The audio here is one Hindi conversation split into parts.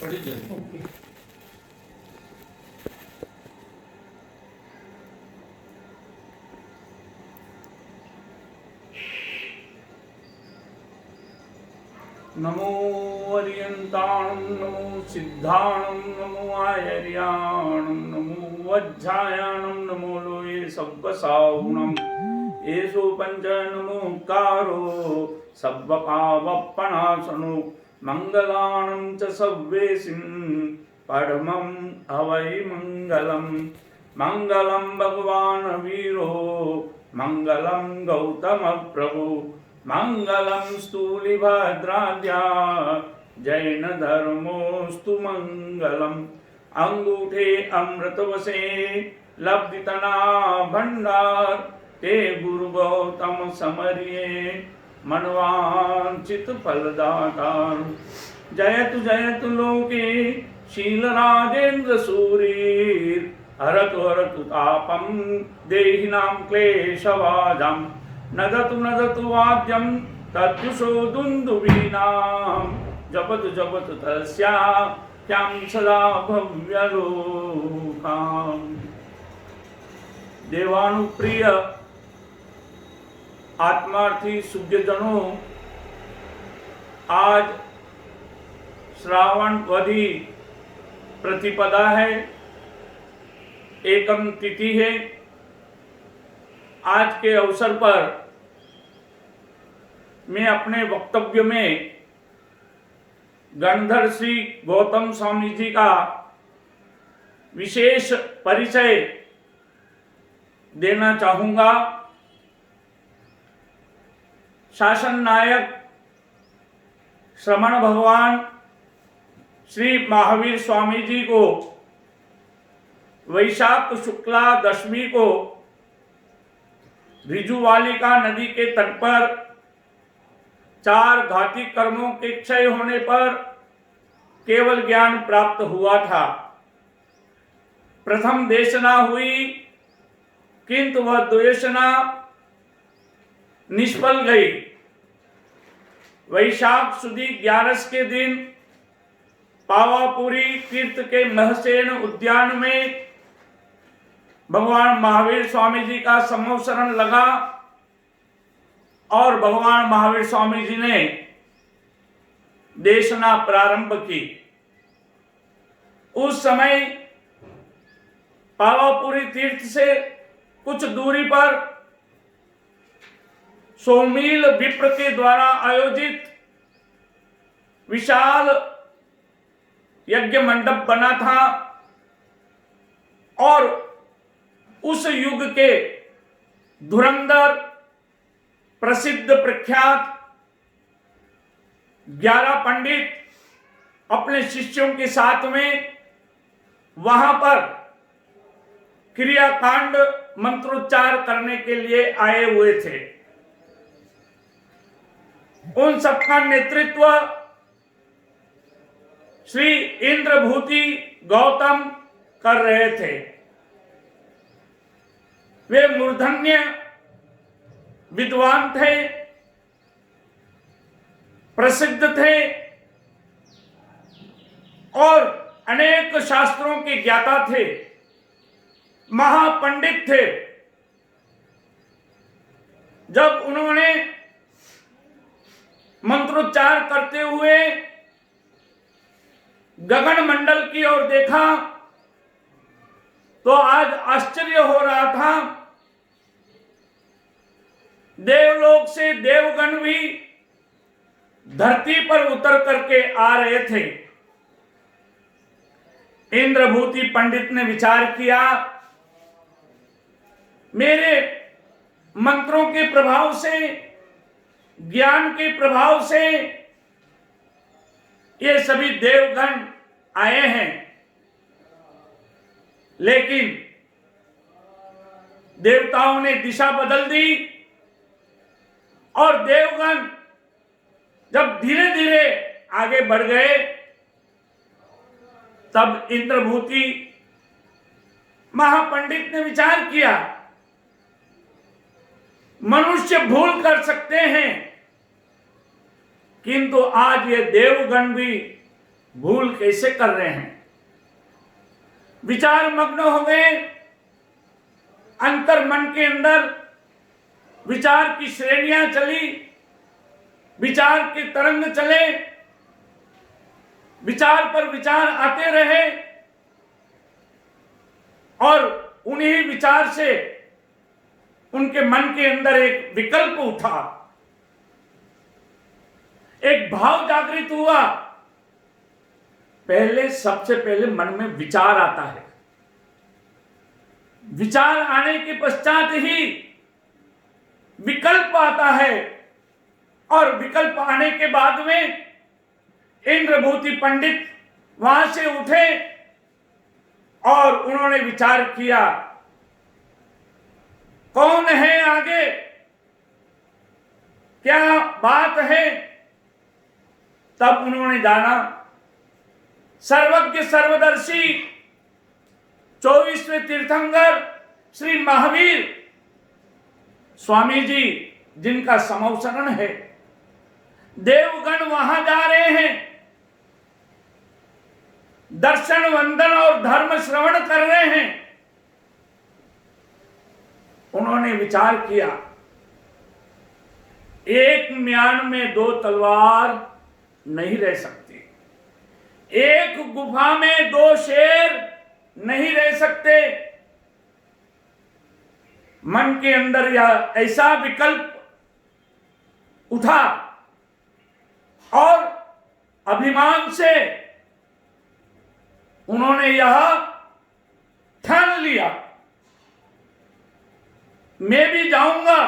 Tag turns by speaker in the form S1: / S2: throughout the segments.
S1: नमो अर्यन्ताणं नमो सिद्धाणं नमो आयर्याणं नमो वज्रायाणं नमो लोये सब्बसाहुणं येषु पंच नमोकारो सब्बपावप्पणासनो मंगलाणं च सव्वेसिं परमं हवै मंगलम् मंगलं भगवान् वीरो मंगलं गौतम प्रभु मंगलं स्थूलिभद्राद्या जैन धर्मोस्तु मंगलम् अंगूठे अमृतवसे लब्धितना भंडार ते गुरु गौतम समरिये मनवांचित फलदातार जयतु लोके शीलराजेन्द्र सूरीर हरतु तापम देहिनां क्लेशवाजं नदतु वाद्यं तद्युषो दुन्दुभीनां जपतु तस्याख्यां सदा भव्यलोकाम्। देवानुप्रिय आत्मार्थी सूर्यजनों, आज श्रावण वधी प्रतिपदा है, एकम तिथि है। आज के अवसर पर मैं अपने वक्तव्य में गणधर श्री गौतम स्वामी जी का विशेष परिचय देना चाहूंगा। शासन नायक श्रमण भगवान श्री महावीर स्वामी जी को वैशाख शुक्ला दशमी को ऋजुवालिका नदी के तट पर 4 घाती कर्मों के क्षय होने पर केवल ज्ञान प्राप्त हुआ था। प्रथम देशना हुई, किंतु वह देशना निष्फल गई। वैशाख सुदी 11 के दिन पावापुरी तीर्थ के महसेन उद्यान में भगवान महावीर स्वामी जी का संवत्सरण लगा और भगवान महावीर स्वामी जी ने देशना प्रारंभ की। उस समय पावापुरी तीर्थ से कुछ दूरी पर सोमील विप्र के द्वारा आयोजित विशाल यज्ञ मंडप बना था और उस युग के धुरंधर प्रसिद्ध प्रख्यात 11 पंडित अपने शिष्यों के साथ में वहां पर क्रियाकांड मंत्रोच्चार करने के लिए आए हुए थे। उन सबका नेतृत्व श्री इंद्रभूति गौतम कर रहे थे। वे मूर्धन्य विद्वान थे, प्रसिद्ध थे और अनेक शास्त्रों के ज्ञाता थे, महापंडित थे। जब उन्होंने मंत्रोच्चार करते हुए गगन मंडल की ओर देखा तो आज आश्चर्य हो रहा था। देवलोक से देवगण भी धरती पर उतर करके आ रहे थे। इंद्रभूति पंडित ने विचार किया, मेरे मंत्रों के प्रभाव से, ज्ञान के प्रभाव से ये सभी देवगण आए हैं, लेकिन देवताओं ने दिशा बदल दी और देवगण जब धीरे धीरे आगे बढ़ गए तब इंद्रभूति महापंडित ने विचार किया, मनुष्य भूल कर सकते हैं किंतु आज ये देवगण भी भूल कैसे कर रहे हैं। विचार मग्न हो गए, अंतर मन के अंदर विचार की श्रेणियां चली, विचार के तरंग चले, विचार पर विचार आते रहे और उन्हीं विचार से उनके मन के अंदर एक विकल्प उठा, एक भाव जागृत हुआ। सबसे पहले मन में विचार आता है, विचार आने के पश्चात ही विकल्प आता है और विकल्प आने के बाद में इंद्रभूति पंडित वहां से उठे और उन्होंने विचार किया, कौन है आगे, क्या बात है। तब उन्होंने जाना सर्वज्ञ सर्वदर्शी 24वें तीर्थंकर श्री महावीर स्वामी जी, जिनका समवसरण है, देवगण वहां जा रहे हैं, दर्शन वंदन और धर्म श्रवण कर रहे हैं। उन्होंने विचार किया, एक म्यान में दो तलवार नहीं रह सकती, एक गुफा में दो शेर नहीं रह सकते। मन के अंदर यह ऐसा विकल्प उठा और अभिमान से उन्होंने यह ठान लिया, मैं भी जाऊंगा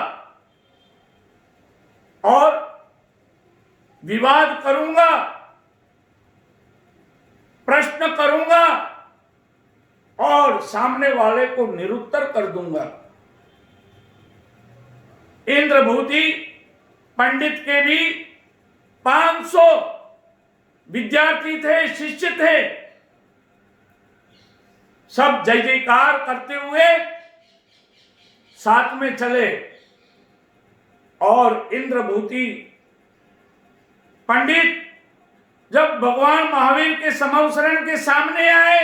S1: और विवाद करूंगा, प्रश्न करूंगा और सामने वाले को निरुत्तर कर दूंगा। इंद्रभूति पंडित के भी 500 विद्यार्थी थे, शिष्य थे। सब जय जयकार करते हुए साथ में चले और इंद्रभूति पंडित जब भगवान महावीर के समवसरण के सामने आए,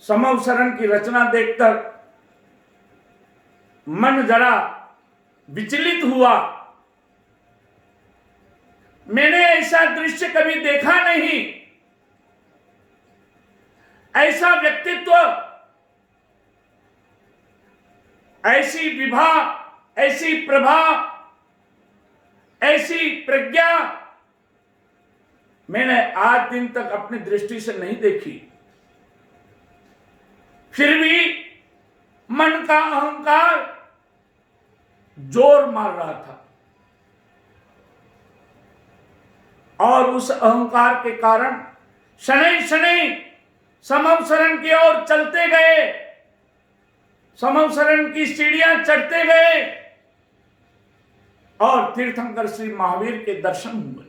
S1: समवसरण की रचना देखकर मन जरा विचलित हुआ। मैंने ऐसा दृश्य कभी देखा नहीं, ऐसा व्यक्तित्व, ऐसी विभा, ऐसी प्रभा, ऐसी प्रज्ञा मैंने आज दिन तक अपनी दृष्टि से नहीं देखी। फिर भी मन का अहंकार जोर मार रहा था और उस अहंकार के कारण शनै शनै समवसरण की ओर चलते गए, समवसरण की सीढ़ियां चढ़ते गए और तीर्थंकर श्री महावीर के दर्शन हुए।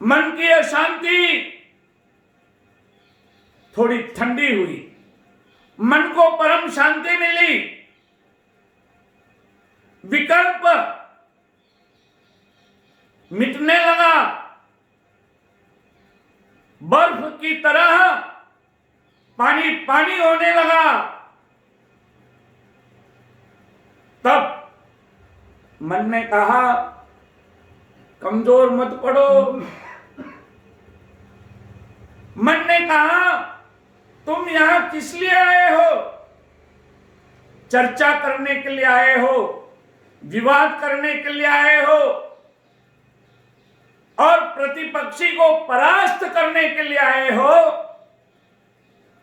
S1: मन की अशांति थोड़ी ठंडी हुई, मन को परम शांति मिली। विकल्प मिटने लगा, बर्फ की तरह पानी पानी होने लगा। तब मन ने कहा, कमजोर मत पड़ो। मन ने कहा, तुम यहां किस लिए आए हो? चर्चा करने के लिए आए हो, विवाद करने के लिए आए हो और प्रतिपक्षी को परास्त करने के लिए आए हो।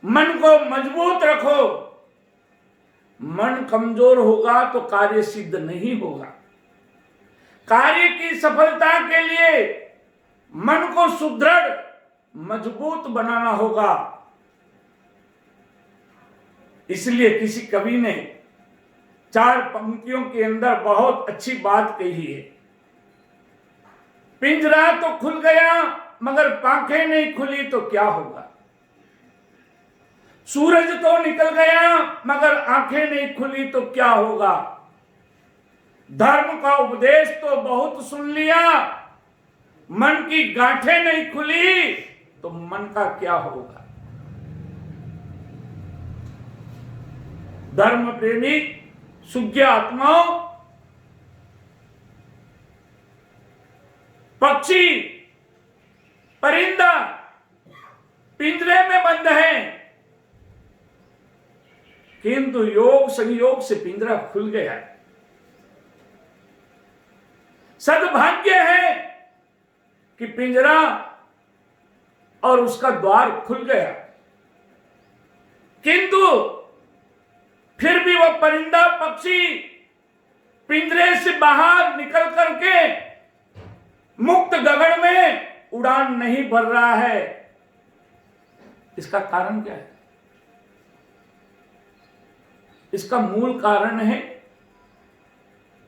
S1: मन को मजबूत रखो, मन कमजोर होगा तो कार्य सिद्ध नहीं होगा। कार्य की सफलता के लिए मन को सुदृढ़ मजबूत बनाना होगा। इसलिए किसी कवि ने 4 पंक्तियों के अंदर बहुत अच्छी बात कही है। पिंजरा तो खुल गया मगर पांखें नहीं खुली तो क्या होगा। सूरज तो निकल गया मगर आंखें नहीं खुली तो क्या होगा। धर्म का उपदेश तो बहुत सुन लिया, मन की गांठें नहीं खुली तो मन का क्या होगा। धर्म प्रेमी शुद्ध आत्माओं, पक्षी परिंदा पिंजरे में बंद है, किंतु योग संयोग से पिंजरा खुल गया है। सद्भाग्य है कि पिंजरा और उसका द्वार खुल गया, किंतु फिर भी वह परिंदा पक्षी पिंजरे से बाहर निकल करके मुक्त गगन में उड़ान नहीं भर रहा है। इसका कारण क्या है? इसका मूल कारण है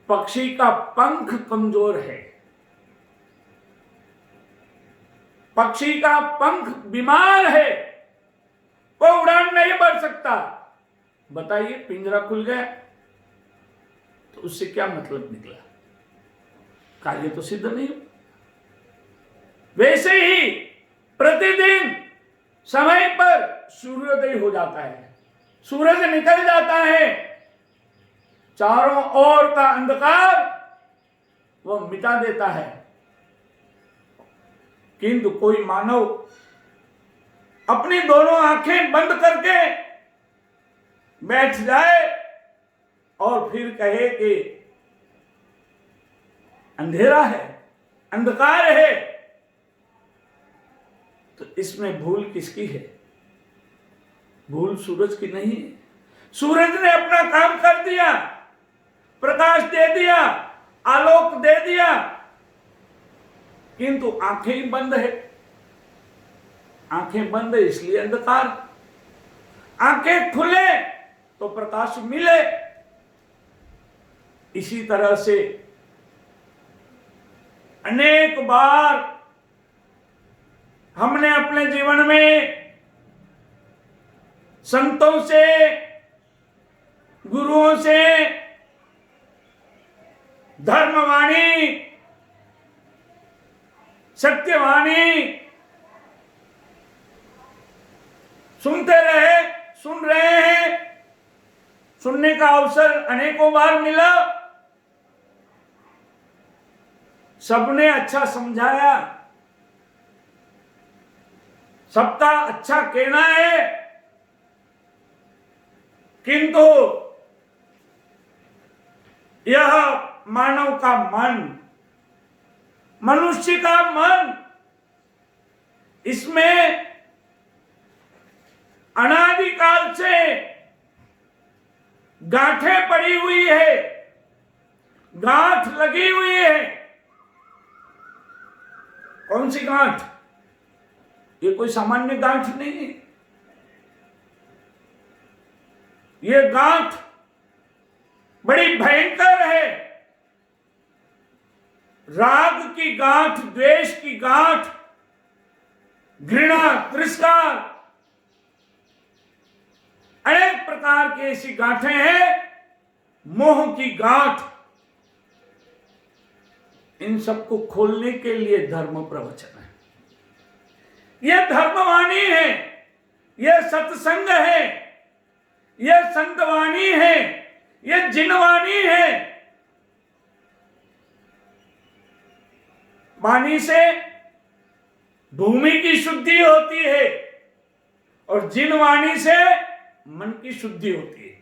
S1: पक्षी का पंख कमजोर है, पक्षी का पंख बीमार है, वो उड़ान नहीं भर सकता। बताइए, पिंजरा खुल गया तो उससे क्या मतलब निकला? कार्य तो सिद्ध नहीं हो। वैसे ही प्रतिदिन समय पर सूर्योदय हो जाता है, सूरज निकल जाता है, चारों ओर का अंधकार वह मिटा देता है, किंतु कोई मानव अपनी दोनों आंखें बंद करके बैठ जाए और फिर कहे कि अंधेरा है, अंधकार है, तो इसमें भूल किसकी है? भूल सूरज की नहीं है। सूरज ने अपना काम कर दिया, प्रकाश दे दिया, आलोक दे दिया, किंतु आंखें ही बंद है। आंखें बंद है इसलिए अंधकार, आंखें खुले तो प्रकाश मिले। इसी तरह से अनेक बार हमने अपने जीवन में संतों से, गुरुओं से धर्मवाणी, सत्यवाणी सुनते रहे, सुन रहे हैं, सुनने का अवसर अनेकों बार मिला, सबने अच्छा समझाया, सबका अच्छा कहना है, किंतु यह मानव का मन, मनुष्य का मन, इसमें अनादिकाल से गांठें पड़ी हुई है, गांठ लगी हुई है। कौन सी गांठ? ये कोई सामान्य गांठ नहीं है। ये गांठ बड़ी भयंकर है। राग की गांठ, द्वेष की गांठ, घृणा, तिरस्कार, अनेक प्रकार की ऐसी गांठें हैं, मोह की गांठ। इन सबको खोलने के लिए धर्म प्रवचन है, यह धर्मवाणी है, यह सत्संग है, यह संतवाणी है, यह जिनवाणी है। वाणी से भूमि की शुद्धि होती है और जिनवाणी से मन की शुद्धि होती है।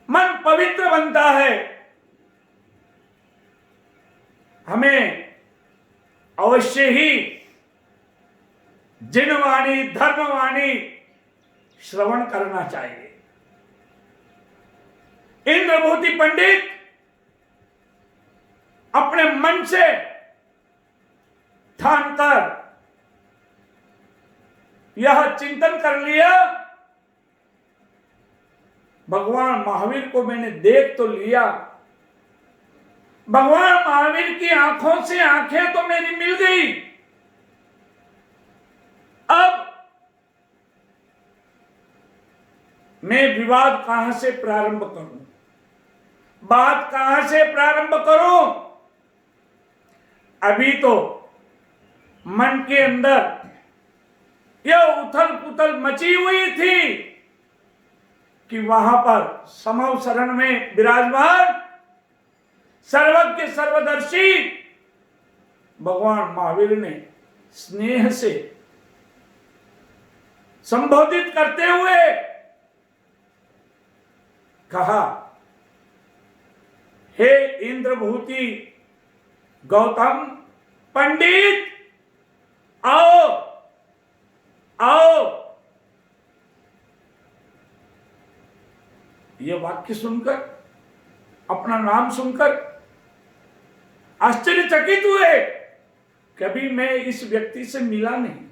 S1: मन पवित्र बनता है। हमें अवश्य ही जिनवाणी, धर्मवाणी श्रवण करना चाहिए। इंद्रभूति पंडित अपने मन से ठान कर यह चिंतन कर लिया, भगवान महावीर को मैंने देख तो लिया, भगवान महावीर की आंखों से आंखें तो मेरी मिल गई, अब मैं विवाद कहां से प्रारंभ करूं? बात कहां से प्रारंभ करूं? अभी तो मन के अंदर यह उथल पुथल मची हुई थी कि वहां पर समव शरण में विराजमान सर्वज्ञ सर्वदर्शी भगवान महावीर ने स्नेह से संबोधित करते हुए कहा, हे इंद्रभूति गौतम पंडित, आओ आओ। यह वाक्य सुनकर, अपना नाम सुनकर आश्चर्यचकित हुए। कभी मैं इस व्यक्ति से मिला नहीं,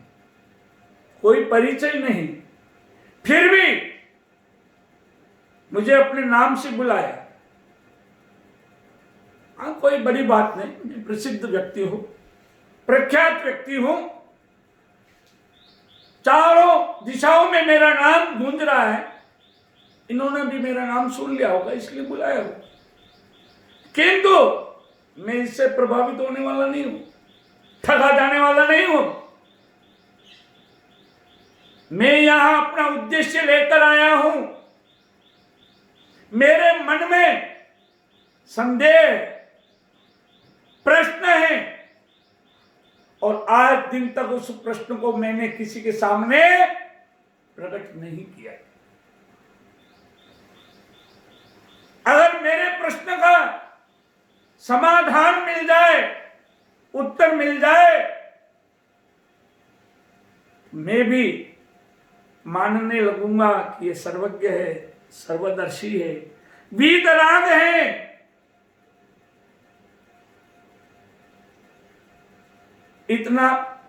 S1: कोई परिचय नहीं, फिर भी मुझे अपने नाम से बुलाया। हाँ, कोई बड़ी बात नहीं, मैं प्रसिद्ध व्यक्ति हूं, प्रख्यात व्यक्ति हूं, चारों दिशाओं में मेरा नाम गूंज रहा है, इन्होंने भी मेरा नाम सुन लिया होगा इसलिए बुलाया होगा। किंतु मैं इससे प्रभावित होने वाला नहीं हूं, ठगा जाने वाला नहीं हूं। मैं यहां अपना उद्देश्य लेकर आया हूं। मेरे मन में संदेह, प्रश्न है, और आज दिन तक उस प्रश्न को मैंने किसी के सामने प्रकट नहीं किया। अगर मेरे प्रश्न का समाधान मिल जाए, उत्तर मिल जाए, मैं भी मानने लगूंगा कि ये सर्वज्ञ है, सर्वदर्शी है, वीतराग है। इतना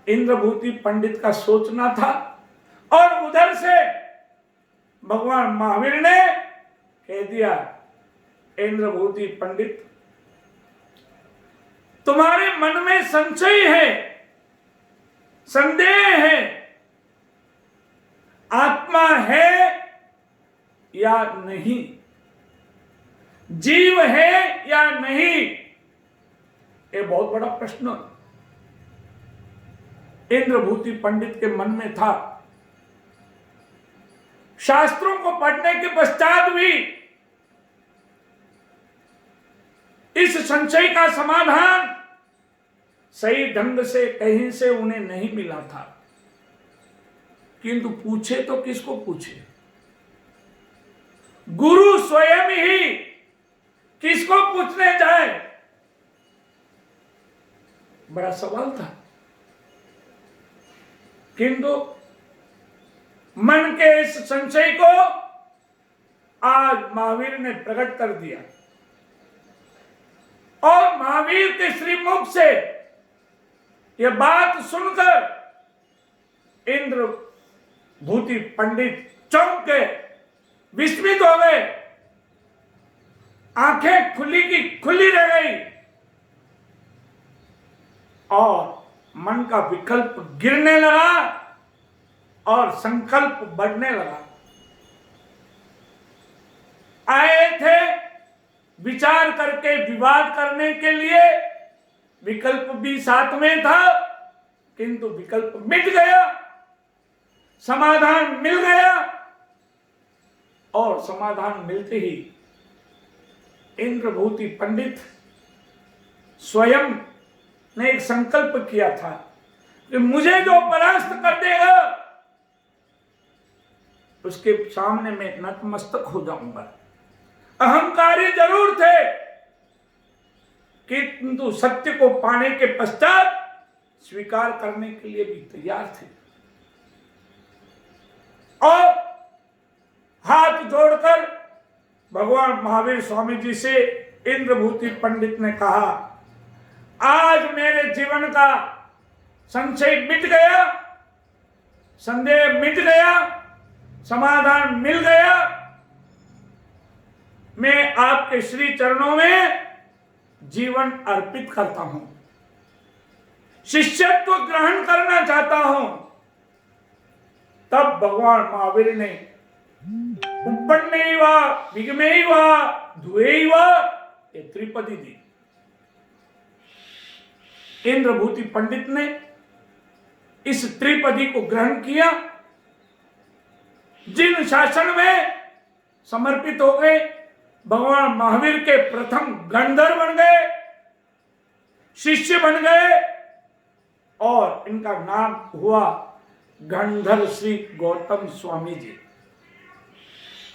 S1: इंद्रभूति पंडित का सोचना था, और उधर से भगवान महावीर ने कह दिया, इंद्रभूति पंडित, तुम्हारे मन में संशय है, संदेह है, आत्मा है या नहीं, जीव है या नहीं, ये बहुत बड़ा प्रश्न इंद्रभूति पंडित के मन में था। शास्त्रों को पढ़ने के पश्चात भी इस संशय का समाधान सही ढंग से कहीं से उन्हें नहीं मिला था। किंतु पूछे तो किसको पूछे? गुरु स्वयं ही किसको पूछने जाए? बड़ा सवाल था। किंतु मन के इस संशय को आज महावीर ने प्रकट कर दिया, और महावीर के श्रीमुख से यह बात सुनकर इंद्रभूति पंडित चौंक गए, विस्मित हो गए, आंखें खुली की खुली रह गई, और मन का विकल्प गिरने लगा और संकल्प बढ़ने लगा। आए थे विचार करके विवाद करने के लिए, विकल्प भी साथ में था, किंतु विकल्प मिट गया, समाधान मिल गया, और समाधान मिलते ही इंद्रभूति पंडित स्वयं ने एक संकल्प किया था कि मुझे जो परास्त कर देगा उसके सामने मैं नतमस्तक हो जाऊंगा। अहंकारी जरूर थे, किंतु सत्य को पाने के पश्चात स्वीकार करने के लिए भी तैयार थे। और हाथ जोड़कर भगवान महावीर स्वामी जी से इंद्रभूति पंडित ने कहा, आज मेरे जीवन का संशय मिट गया, संदेह मिट गया, समाधान मिल गया। मैं आपके श्री चरणों में जीवन अर्पित करता हूं, शिष्यत्व ग्रहण करना चाहता हूं। तब भगवान महावीर ने उपन्नैव विगमैव द्वैव, ये त्रिपदी दी। इंद्रभूति पंडित ने इस त्रिपदी को ग्रहण किया। जिन शासन में समर्पित हो गए, भगवान महावीर के प्रथम गंधर्व बन गए, शिष्य बन गए, और इनका नाम हुआ गंधर्व श्री गौतम स्वामी जी।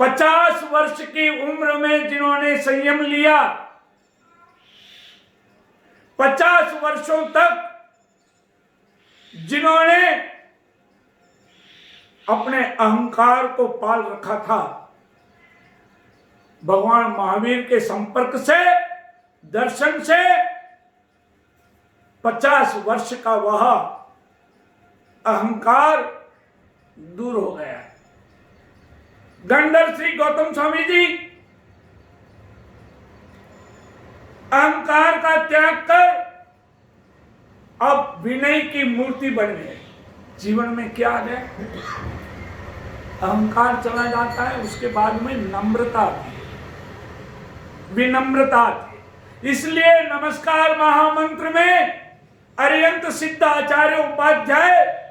S1: 50 वर्ष की उम्र में जिन्होंने संयम लिया, 50 वर्षों तक जिन्होंने अपने अहंकार को पाल रखा था, भगवान महावीर के संपर्क से, दर्शन से 50 वर्ष का वह अहंकार दूर हो गया। गंधर्व श्री गौतम स्वामी जी अहंकार का त्याग कर अब विनय की मूर्ति बन गए। जीवन में क्या है? अहंकार चला जाता है, उसके बाद में नम्रता आती है, विनम्रता आती है। इसलिए नमस्कार महामंत्र में अरिहंत सिद्ध आचार्य उपाध्याय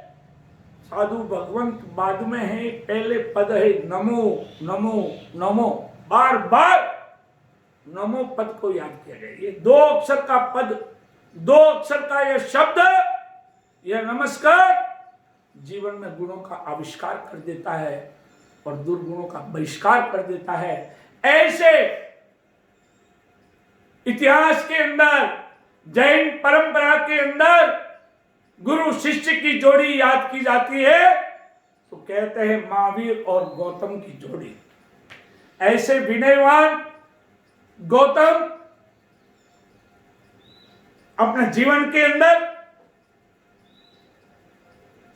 S1: साधु भगवंत बाद में है, पहले पद है नमो नमो नमो। बार बार नमो पद को याद किया जाए। ये 2 अक्षर का पद, 2 अक्षर का यह शब्द, यह नमस्कार जीवन में गुणों का आविष्कार कर देता है और दुर्गुणों का बहिष्कार कर देता है। ऐसे इतिहास के अंदर, जैन परंपरा के अंदर गुरु शिष्य की जोड़ी याद की जाती है तो कहते हैं महावीर और गौतम की जोड़ी। ऐसे विनयवान गौतम अपने जीवन के अंदर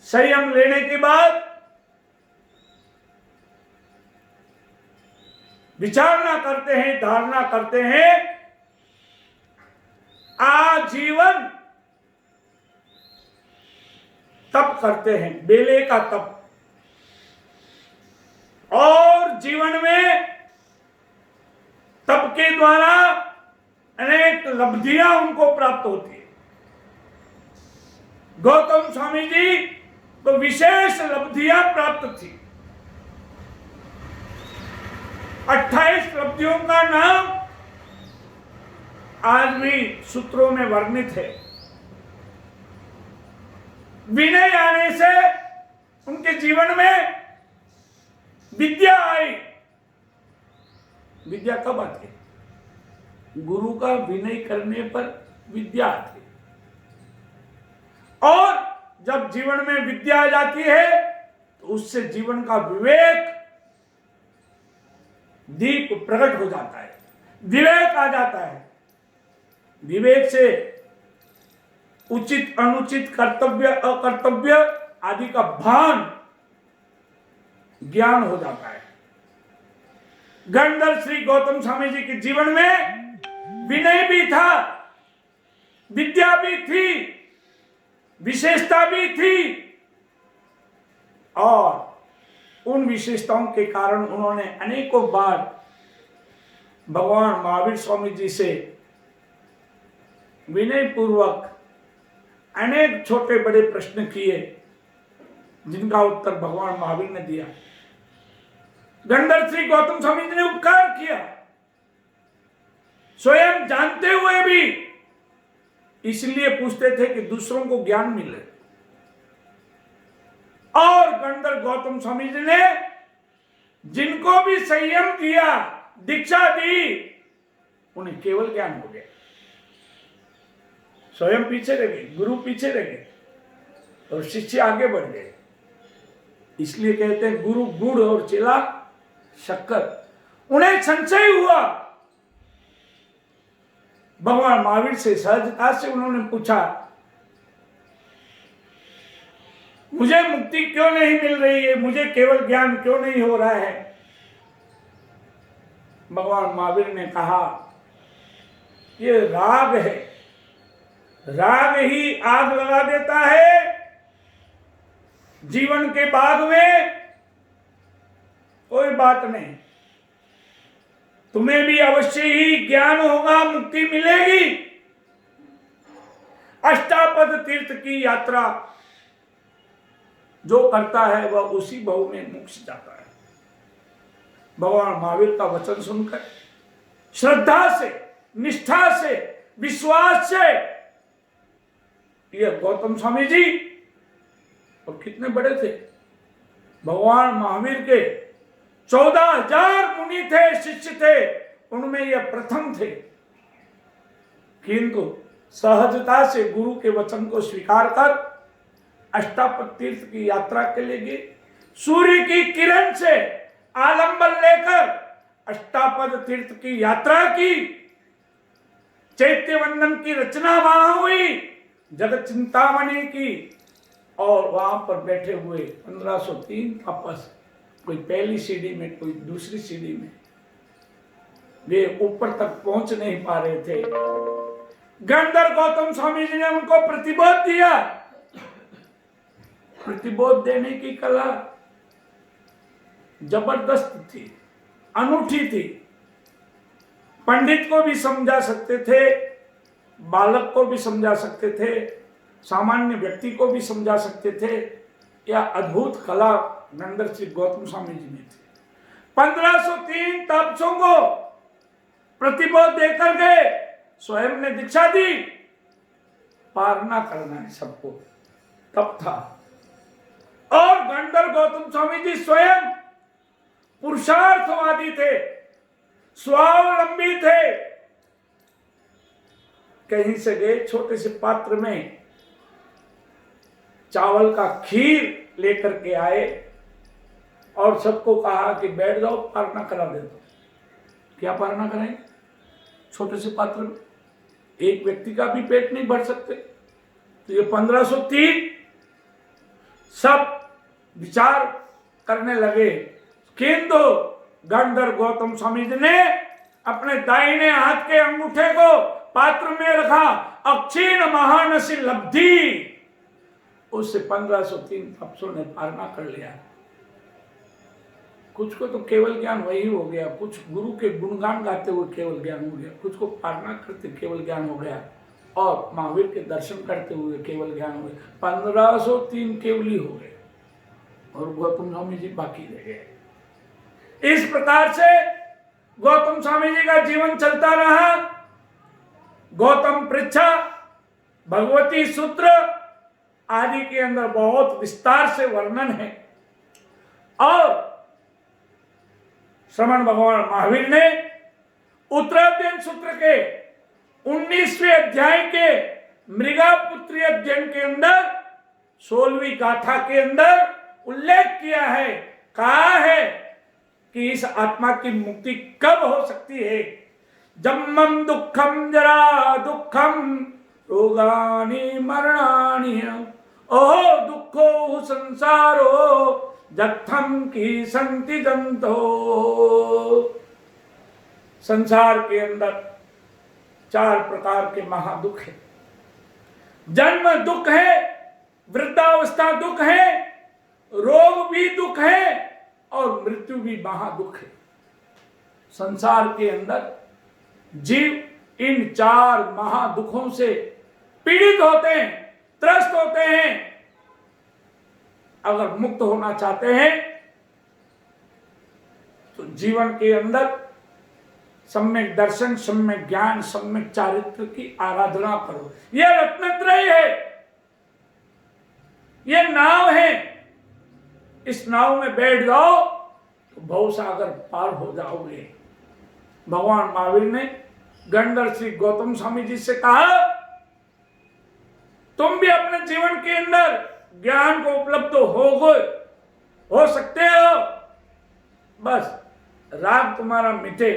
S1: संयम लेने के बाद विचारना करते हैं, धारणा करते हैं, आजीवन तप करते हैं, बेले का तप, और जीवन में तप के द्वारा अनेक लब्धियां उनको प्राप्त होती है। गौतम स्वामी जी को विशेष लब्धियां प्राप्त थी। 28 लब्धियों का नाम आज भी सूत्रों में वर्णित है। विनय आने से उनके जीवन में विद्या आई। विद्या कब आती है? गुरु का विनय करने पर विद्या आती है। और जब जीवन में विद्या आ जाती है तो उससे जीवन का विवेक दीप प्रकट हो जाता है, विवेक आ जाता है। विवेक से उचित अनुचित, कर्तव्य अकर्तव्य आदि का भान, ज्ञान हो जाता है। गंधर्व श्री गौतम स्वामी जी के जीवन में विनय भी था, विद्या भी थी, विशेषता भी थी, और उन विशेषताओं के कारण उन्होंने अनेकों बार भगवान महावीर स्वामी जी से विनय पूर्वक अनेक छोटे बड़े प्रश्न किए, जिनका उत्तर भगवान महावीर ने दिया। गंधर्व श्री गौतम स्वामी जी ने उपकार किया, स्वयं जानते हुए भी इसलिए पूछते थे कि दूसरों को ज्ञान मिले। और गंधर्व गौतम स्वामी जी ने जिनको भी संयम दिया, दीक्षा दी, उन्हें केवल ज्ञान हो गया। स्वयं पीछे रह गए, गुरु पीछे रह गए और शिष्य आगे बढ़ गए। इसलिए कहते हैं गुरु गुड़ और चेला शक्कर। उन्हें संशय हुआ, भगवान महावीर से सहजता से उन्होंने पूछा, मुझे मुक्ति क्यों नहीं मिल रही है, मुझे केवल ज्ञान क्यों नहीं हो रहा है? भगवान महावीर ने कहा, ये राग है, राग ही आग लगा देता है जीवन के बाग में। कोई बात नहीं, तुम्हें भी अवश्य ही ज्ञान होगा, मुक्ति मिलेगी। अष्टापद तीर्थ की यात्रा जो करता है वह उसी भव में मोक्ष जाता है। भगवान महावीर का वचन सुनकर श्रद्धा से, निष्ठा से, विश्वास से यह गौतम स्वामी जी, और कितने बड़े थे भगवान महावीर के, 14,000 मुनि थे, शिष्य थे, उनमें यह प्रथम थे, किंतु सहजता से गुरु के वचन को स्वीकार कर अष्टापद तीर्थ की यात्रा के लिए गए। सूर्य की किरण से आलंबन लेकर अष्टापद तीर्थ की यात्रा की। चैत्य वंदन की रचना वहां हुई, जगत चिंतामणि की, और वहां पर बैठे हुए 1503 तापस, कोई पहली सीढ़ी में, कोई दूसरी सीढ़ी में, वे ऊपर तक पहुंच नहीं पा रहे थे। गंधर्व गौतम स्वामी जी ने उनको प्रतिबोध दिया। प्रतिबोध देने की कला जबरदस्त थी, अनूठी थी। पंडित को भी समझा सकते थे, बालक को भी समझा सकते थे, सामान्य व्यक्ति को भी समझा सकते थे। यह अद्भुत कला गंधर्व श्री गौतम स्वामी जी में थी। 1503 तापसों को प्रतिबोध देकर गए, स्वयं ने दीक्षा दी, पारना करना है सबको, तब था। और गंधर्व गौतम स्वामी जी स्वयं पुरुषार्थवादी थे, स्वावलंबी थे। कहीं से गए, छोटे से पात्र में चावल का खीर लेकर के आए और सबको कहा कि बैठ जाओ, पारना करा दे दो। क्या पारना कराएंगे छोटे से पात्र में? एक व्यक्ति का भी पेट नहीं भर सकते। तो ये 1503 सब विचार करने लगे, किंतु गंधर्व गौतम स्वामी जी ने अपने दाहिने हाथ के अंगूठे को पात्र में रखा, अक्षीण महानसी लब्धि, उससे 1503 तपसों ने पारना कर लिया। कुछ को तो केवल ज्ञान वही हो गया, कुछ गुरु के गुणगान गाते हुए केवल ज्ञान हो गया, कुछ को पारना करते केवल ज्ञान हो गया, और महावीर के दर्शन करते हुए केवल ज्ञान हो गया। 1503 केवली हो गए और गौतम स्वामी जी बाकी रह गए। इस प्रकार से गौतम स्वामी जी का जीवन चलता रहा। गौतम पृच्छा, भगवती सूत्र आदि के अंदर बहुत विस्तार से वर्णन है। और श्रमण भगवान महावीर ने उत्तराध्ययन सूत्र के 19वें अध्याय के मृगापुत्री अध्ययन के अंदर 16वीं गाथा के अंदर उल्लेख किया है, कहा है कि इस आत्मा की मुक्ति कब हो सकती है। जन्मम दुखम जरा दुखम रोगानि मरणानि, ओहो दुखो संसारो जत्थम की संति जंतो। संसार के अंदर 4 प्रकार के महादुख है। जन्म दुख है, वृद्धावस्था दुख है, रोग भी दुख है, और मृत्यु भी महादुख है। संसार के अंदर जीव इन 4 महादुखों से पीड़ित होते हैं, त्रस्त होते हैं। अगर मुक्त होना चाहते हैं तो जीवन के अंदर सम्यक दर्शन, सम्यक ज्ञान, सम्यक चारित्र की आराधना करो। यह रत्नत्रय है, यह नाव है। इस नाव में बैठ जाओ तो भवसागर पार हो जाओगे। भगवान महावीर ने गंधर्व श्री गौतम स्वामी जी से कहा, तुम भी अपने जीवन के अंदर ज्ञान को उपलब्ध हो सकते हो, बस राग तुम्हारा मिटे।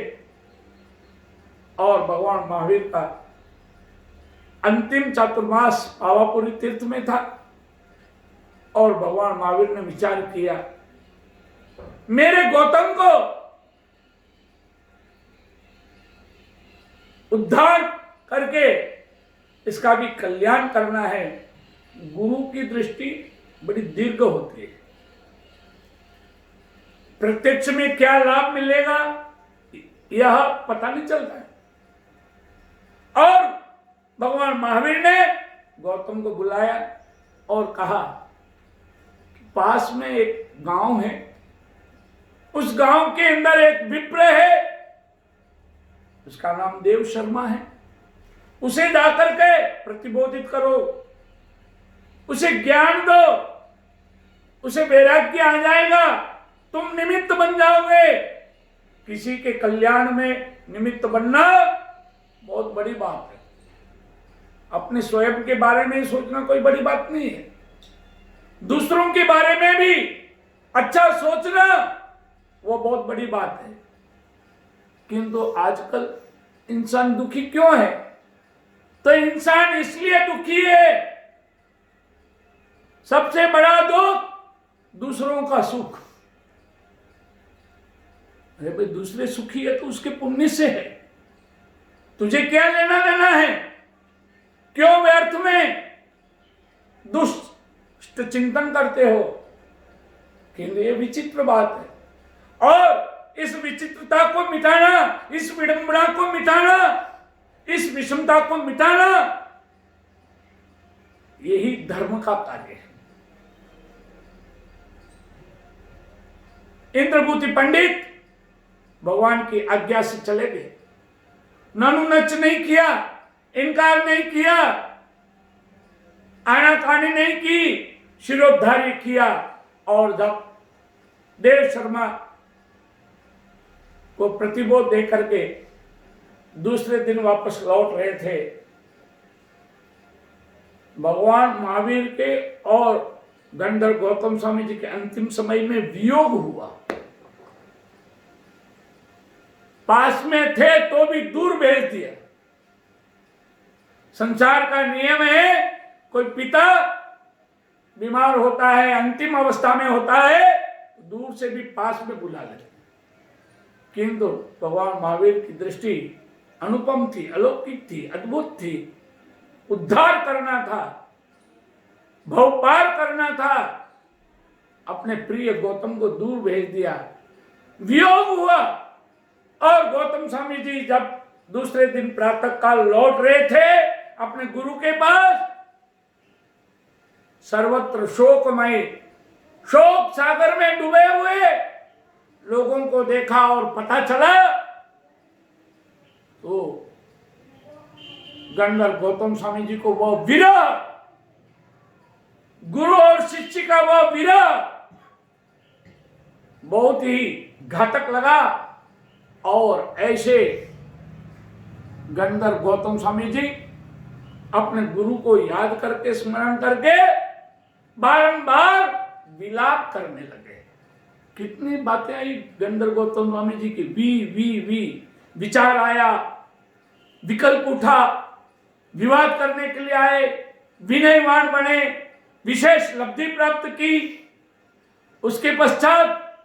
S1: और भगवान महावीर का अंतिम चातुर्मास पावापुरी तीर्थ में था, और भगवान महावीर ने विचार किया, मेरे गौतम को उद्धार करके इसका भी कल्याण करना है। गुरु की दृष्टि बड़ी दीर्घ होती है। प्रत्यक्ष में क्या लाभ मिलेगा यह पता नहीं चलता है। और भगवान महावीर ने गौतम को बुलाया और कहा कि पास में एक गांव है, उस गांव के अंदर एक विप्र है, उसका नाम देव शर्मा है, उसे जाकर के प्रतिबोधित करो, उसे ज्ञान दो, उसे वैराग्य आ जाएगा, तुम निमित्त बन जाओगे। किसी के कल्याण में निमित्त बनना बहुत बड़ी बात है। अपने स्वयं के बारे में सोचना कोई बड़ी बात नहीं है, दूसरों के बारे में भी अच्छा सोचना वो बहुत बड़ी बात है। किंतु आजकल इंसान दुखी क्यों है? तो इंसान इसलिए दुखी है, सबसे बड़ा दुख दूसरों का सुख। अरे भाई, दूसरे सुखी है तो उसके पुण्य से है, तुझे क्या लेना देना है? क्यों व्यर्थ में दुष्ट चिंतन करते हो? किंतु ये विचित्र बात है, और इस विचित्रता को मिटाना, इस विडंबना को मिटाना, इस विषमता को मिटाना, यही धर्म का कार्य है। इंद्रभूति पंडित भगवान की आज्ञा से चले गए, ननुनच नहीं किया, इनकार नहीं किया, आनाकानी नहीं की, शिरोधार्य किया। और जब देव शर्मा को प्रतिबोध दे करके दूसरे दिन वापस लौट रहे थे, भगवान महावीर के और गंधर्व गौतम स्वामी जी के अंतिम समय में वियोग हुआ। पास में थे तो भी दूर भेज दिया। संसार का नियम है, कोई पिता बीमार होता है, अंतिम अवस्था में होता है, दूर से भी पास में बुला लेते। किंतु भगवान महावीर की दृष्टि अनुपम थी, अलौकिक थी, अद्भुत थी। उद्धार करना था, भव पार करना था, अपने प्रिय गौतम को दूर भेज दिया। वियोग हुआ, और गौतम स्वामी जी जब दूसरे दिन प्रातः काल लौट रहे थे अपने गुरु के पास, सर्वत्र शोकमय, शोक सागर में डूबे हुए लोगों को देखा और पता चला तो गंधर्व गौतम स्वामी जी को वह विरह, गुरु और शिष्य का वह विरह बहुत ही घातक लगा। और ऐसे गंधर्व गौतम स्वामी जी अपने गुरु को याद करके, स्मरण करके बारंबार विलाप करने लगे। कितनी बातें आई गंधर्व गौतम स्वामी जी की, वी विचार आया, विकल्प उठा, विवाद करने के लिए आए, विनयवान बने, विशेष लब्धि प्राप्त की। उसके पश्चात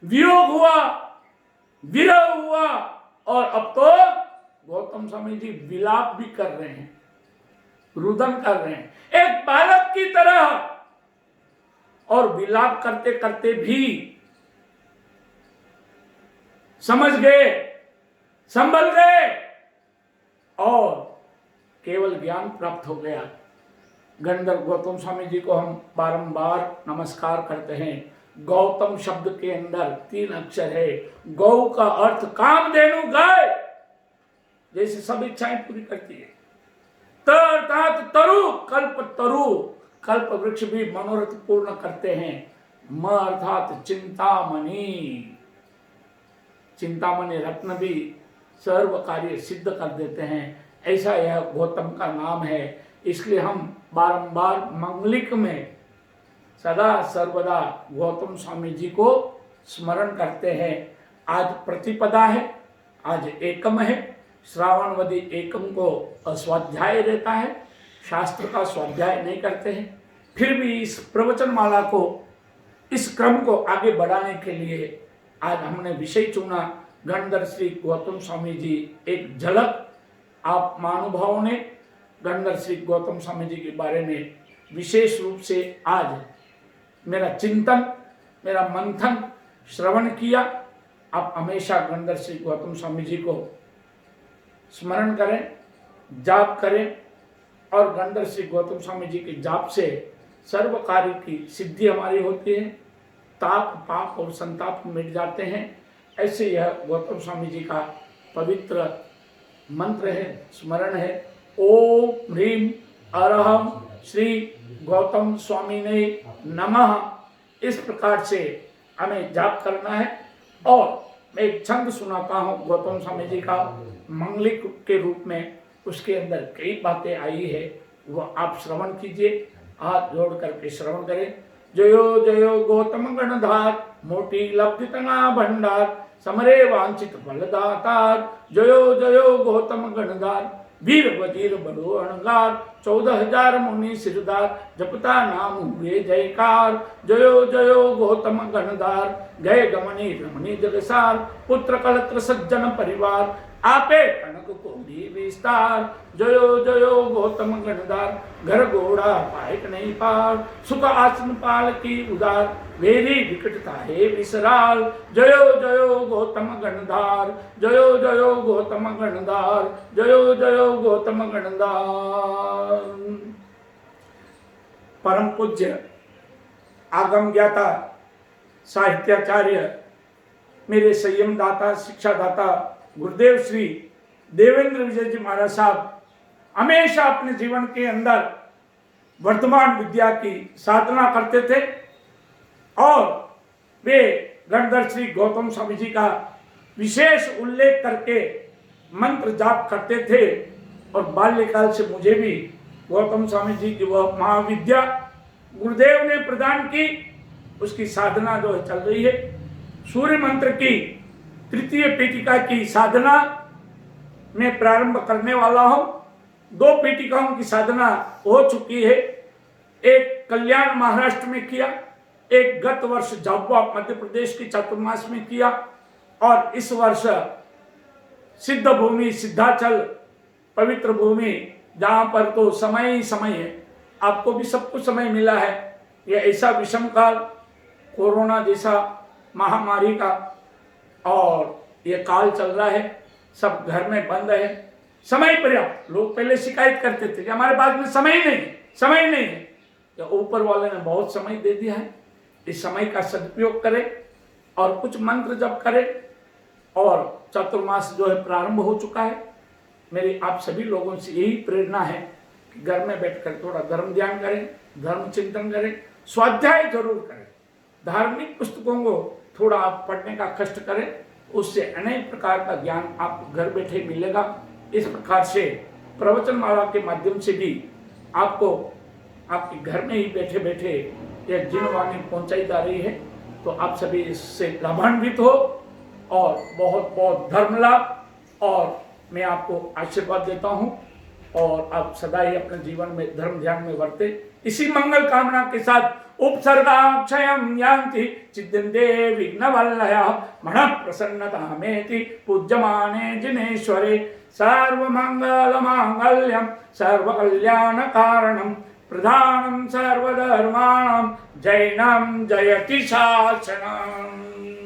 S1: वियोग हुआ, विरह हुआ, और अब तो गौतम स्वामी जी विलाप भी कर रहे हैं, रुदन कर रहे हैं एक बालक की तरह। और विलाप करते करते भी समझ गए, संभल गए, और केवल ज्ञान प्राप्त हो गया। गंधर्व गौतम स्वामी जी को हम बारंबार नमस्कार करते हैं। गौतम शब्द के अंदर 3 अक्षर है। गौ का अर्थ कामधेनु, गाय, जैसे सब इच्छाएं पूरी करती है। त अर्थात तरु, कल्प तरु, कल्प वृक्ष भी मनोरथ पूर्ण करते हैं। म अर्थात चिंतामणि, चिंतामणि रत्न भी सर्व कार्य सिद्ध कर देते हैं। ऐसा यह गौतम का नाम है। इसलिए हम बारंबार मंगलिक में सदा सर्वदा गौतम स्वामी जी को स्मरण करते हैं। आज प्रतिपदा है, आज एकम है। श्रावणवदी एकम को स्वाध्याय रहता है, शास्त्र का स्वाध्याय नहीं करते हैं। फिर भी इस प्रवचन माला को, इस क्रम को आगे बढ़ाने के लिए आज हमने विषय चुना गंधर्व श्री गौतम स्वामी जी। एक झलक आप महानुभावों ने गंधर्व श्री गौतम स्वामी जी के बारे में विशेष रूप से आज मेरा चिंतन, मेरा मंथन, श्रवण किया, आप हमेशा गणदर्शी गौतम स्वामी जी को स्मरण करें, जाप करें और गणदर्शी गौतम स्वामी जी के जाप से सर्व कार्य की सिद्धि हमारी होती है, ताप पाप और संताप मिट जाते हैं। ऐसे यह गौतम स्वामी जी का पवित्र मंत्र है, स्मरण है। ओम ह्रीम अरहम श्री गौतम स्वामी ने नमः। इस प्रकार से हमें जाप करना है। और मैं एक छंद सुनाता हूँ गौतम स्वामी जी का मंगलिक के रूप में, उसके अंदर कई बातें आई है, वह आप श्रवण कीजिए, हाथ जोड़ करके श्रवण करें। जयो जयो गौतम गणधार, मोटी लब्धि तना भंडार, समरे वांछित फलदातार। जयो जयो गौतम गणधार, वीर वजीर बड़ो अणगार, 14,000 मुनि सिरदार, जपता नाम हुए जयकार। जयो जयो गौतम गणधार, गए गमनी रमणी जगसार, पुत्र कलत्र सज्जन परिवार, आपे कनक कोडी विस्तार। जयो जयो गौतम गणधार, घर घोड़ा पायक नहीं पार, सुख आसन पाल की उदार, वेरी विकटता है विसराल। जयो जयो गौतम गणधार, जयो जयो गौतम गणधार, जयो जयो गौतम गणधार। परम पूज्य आगम ज्ञाता साहित्याचार्य, मेरे संयम दाता, शिक्षा दाता गुरुदेव श्री देवेंद्र विजय जी महाराज साहब हमेशा अपने जीवन के अंदर वर्तमान विद्या की साधना करते थे और वे गणधर श्री गौतम स्वामी जी का विशेष उल्लेख करके मंत्र जाप करते थे। और बाल्यकाल से मुझे भी गौतम स्वामी जी की वह महाविद्या गुरुदेव ने प्रदान की, उसकी साधना जो है चल रही है। सूर्य मंत्र की तृतीय पीठिका की साधना में प्रारंभ करने वाला हूं। 2 पीठिकाओं की साधना हो चुकी है, एक कल्याण महाराष्ट्र में किया, एक गत वर्ष झाबुआ मध्य प्रदेश की चातुर्मास में किया, और इस वर्ष सिद्ध भूमि सिद्धाचल पवित्र भूमि, जहां पर तो समय ही समय है, आपको भी सब कुछ समय मिला है। यह ऐसा विषम काल, कोरोना जैसा महामारी का, और ये काल चल रहा है, सब घर में बंद है, समय पर्याप्त। लोग पहले शिकायत करते थे कि हमारे पास में समय नहीं है, समय नहीं है। तो ऊपर वाले ने बहुत समय दे दिया है, इस समय का सदुपयोग करें और कुछ मंत्र जप करें। और चातुर्मास जो है प्रारंभ हो चुका है। मेरी आप सभी लोगों से यही प्रेरणा है कि घर में बैठकर थोड़ा धर्म ध्यान करें, धर्म चिंतन करें, स्वाध्याय जरूर करें, धार्मिक पुस्तकों को थोड़ा आप पढ़ने का कष्ट करें, उससे अनेक प्रकार का ज्ञान आपको घर बैठे मिलेगा। इस प्रकार से प्रवचनमाला के माध्यम से भी आपको आपके घर में ही बैठे बैठे यह जिनवाणी पहुंचाई जा रही है। तो आप सभी इससे लाभान्वित हो और बहुत बहुत धर्म लाभ। और मैं आपको आशीर्वाद देता हूं और आप सदा ही अपने जीवन में धर्म ध्यान में वर्ते। इसी मंगल कामना के साथ उपसर्गाक्षयं यान्ति चिद्यन्ते विघ्नवल्लयः मनः प्रसन्नतामेति पूज्यमाने जिनेश्वरे सर्वमंगलमांगल्यं सर्वकल्याणकारणं प्रधानं सर्वधर्माणां जैनं जयति शासनम्।